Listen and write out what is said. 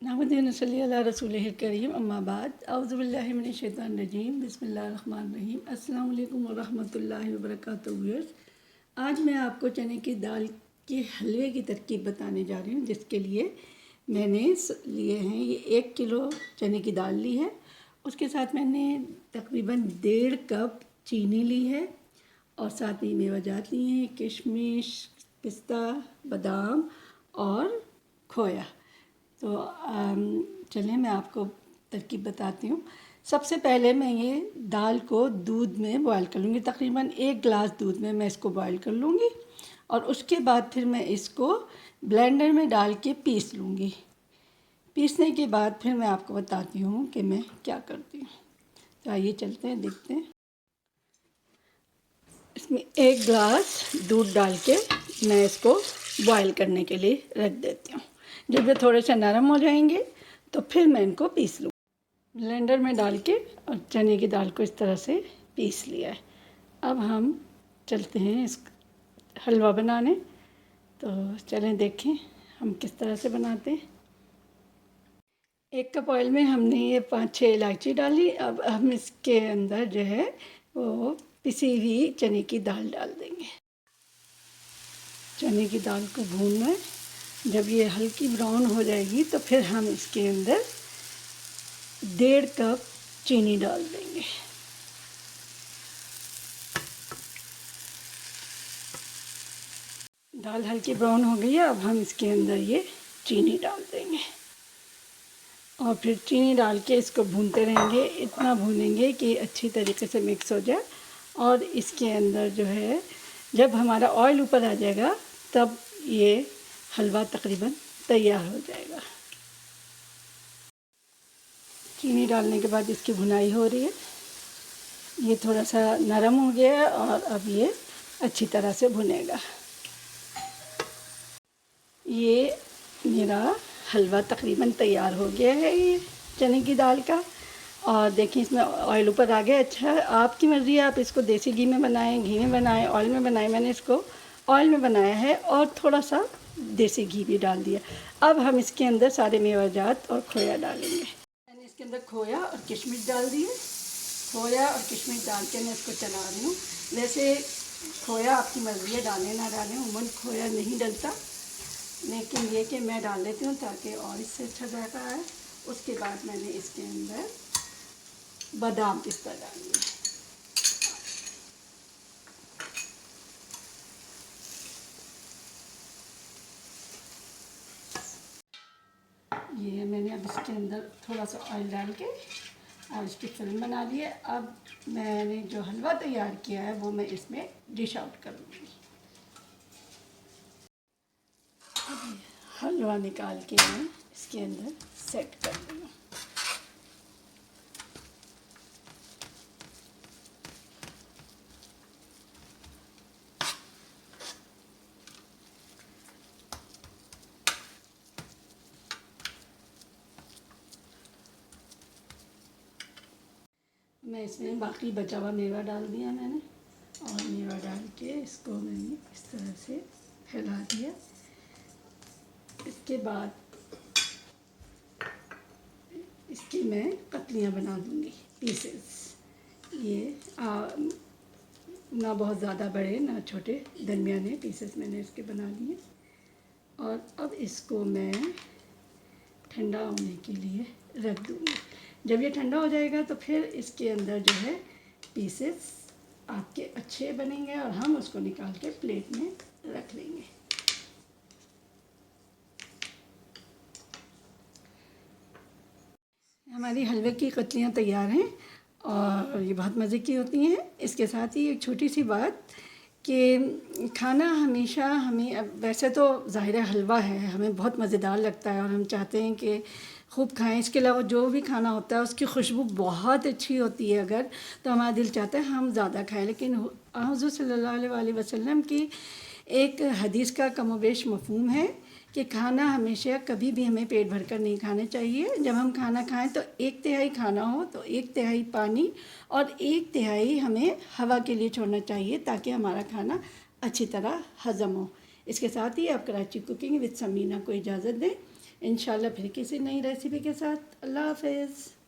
नहमदुहु व नसल्ली अला रसूलिहिल करीम अम्मा बाद औज़ु बिल्लाहि मिनश शैतानिर रजीम बिस्मिल्लाहिर रहमानिर रहीम अस्सलामु अलैकुम व रहमतुल्लाहि व बरकातुहू। आज मैं आपको चने की दाल के हलवे की तरकीब बताने जा रही हूँ, जिसके लिए मैंने लिए हैं ये 1 किलो चने की दाल ली है। उसके साथ मैंने तकरीबन 1.5 कप चीनी ली है और साथ में मेवाजात लिए हैं, किशमिश, पिस्ता, बादाम और खोया। तो चलिए मैं आपको तरकीब बताती हूँ। सबसे पहले मैं ये दाल को दूध में बॉईल कर लूँगी। तकरीबन 1 गिलास दूध में मैं इसको बॉईल कर लूँगी और उसके बाद फिर मैं इसको ब्लेंडर में डाल के पीस लूँगी। पीसने के बाद फिर मैं आपको बताती हूँ कि मैं क्या करती हूँ। तो आइए चलते हैं, देखते हैं। इसमें 1 गिलास दूध डाल के मैं इसको बॉईल करने के लिए रख देती हूँ। जब ये थोड़े से नरम हो जाएंगे तो फिर मैं इनको पीस लूँ। ब्लेंडर में डाल के और चने की दाल को इस तरह से पीस लिया है। अब हम चलते हैं इस हलवा बनाने। तो चलें देखें हम किस तरह से बनाते हैं। 1 कप ऑयल में हमने ये 5-6 इलायची डाली। अब हम इसके अंदर जो है वो पिसी हुई चने की दाल डाल देंगे। चने की दाल को भूनना है। जब ये हल्की ब्राउन हो जाएगी तो फिर हम इसके अंदर 1.5 कप चीनी डाल देंगे। दाल हल्की ब्राउन हो गई है। अब हम इसके अंदर ये चीनी डाल देंगे और फिर चीनी डाल के इसको भूनते रहेंगे। इतना भूनेंगे कि अच्छी तरीके से मिक्स हो जाए और इसके अंदर जो है जब हमारा ऑयल ऊपर आ जाएगा तब ये हलवा तकरीबन तैयार हो जाएगा। चीनी डालने के बाद इसकी भुनाई हो रही है। ये थोड़ा सा नरम हो गया है और अब ये अच्छी तरह से भुनेगा। ये मेरा हलवा तकरीबन तैयार हो गया है ये चने की दाल का। और देखिए इसमें ऑयल ऊपर आ गया। अच्छा, आपकी मर्ज़ी है, आप इसको देसी घी में बनाएं, घी में बनाएं, ऑयल में बनाएं। मैंने इसको ऑयल में बनाया है और थोड़ा सा देसी घी भी डाल दिया। अब हम इसके अंदर सारे मेवाजात और खोया डालेंगे। मैंने इसके अंदर खोया और किशमिश डाल दिए। खोया और किशमिश डाल के मैं इसको चला रही हूँ। वैसे खोया आपकी मर्ज़ी है, डालें ना डालें, उमूमन खोया नहीं डलता, लेकिन ये कि मैं डाल लेती हूँ ताकि और इससे अच्छा जाता है। उसके बाद मैंने इसके अंदर बादाम पिस्ता डाल दिया। ये मैंने अब इसके अंदर थोड़ा सा ऑयल डाल के और इसकी फिल्म बना ली है। अब मैंने जो हलवा तैयार किया है वो मैं इसमें डिश आउट करूँगी। हलवा निकाल के मैं इसके अंदर सेट कर दूँगी। मैं इसमें बाकी बचा हुआ मेवा डाल दिया मैंने और मेवा डाल के इसको मैंने इस तरह से फैला दिया। इसके बाद इसकी मैं पतलियाँ बना दूँगी, पीसेस। ये ना बहुत ज़्यादा बड़े ना छोटे, दरमियाने पीसेस मैंने इसके बना लिए। और अब इसको मैं ठंडा होने के लिए रख दूँगी। जब ये ठंडा हो जाएगा तो फिर इसके अंदर जो है पीसेस आपके अच्छे बनेंगे और हम उसको निकाल के प्लेट में रख लेंगे। हमारी हलवे की कतलियाँ तैयार हैं और ये बहुत मज़े की होती हैं। इसके साथ ही एक छोटी सी बात कि खाना हमेशा हमें, अब वैसे तो ज़ाहिर है हलवा है, हमें बहुत मज़ेदार लगता है और हम चाहते हैं कि खूब खाएं। इसके अलावा जो भी खाना होता है उसकी खुशबू बहुत अच्छी होती है अगर, तो हमारा दिल चाहता है हम ज़्यादा खाएं। लेकिन हुज़ूर सल्लल्लाहु अलैहि वसल्लम की एक हदीस का कमोबेश मफ़हूम है कि खाना हमेशा कभी भी हमें पेट भरकर नहीं खाना चाहिए। जब हम खाना खाएं तो 1/3 खाना हो तो 1/3 पानी और 1/3 हमें हवा के लिए छोड़ना चाहिए ताकि हमारा खाना अच्छी तरह हज़म हो। इसके साथ ही आप कराची कुकिंग विद समीना को इजाज़त दें। इंशाल्लाह फिर किसी नई रेसिपी के साथ। अल्लाह हाफ़िज़।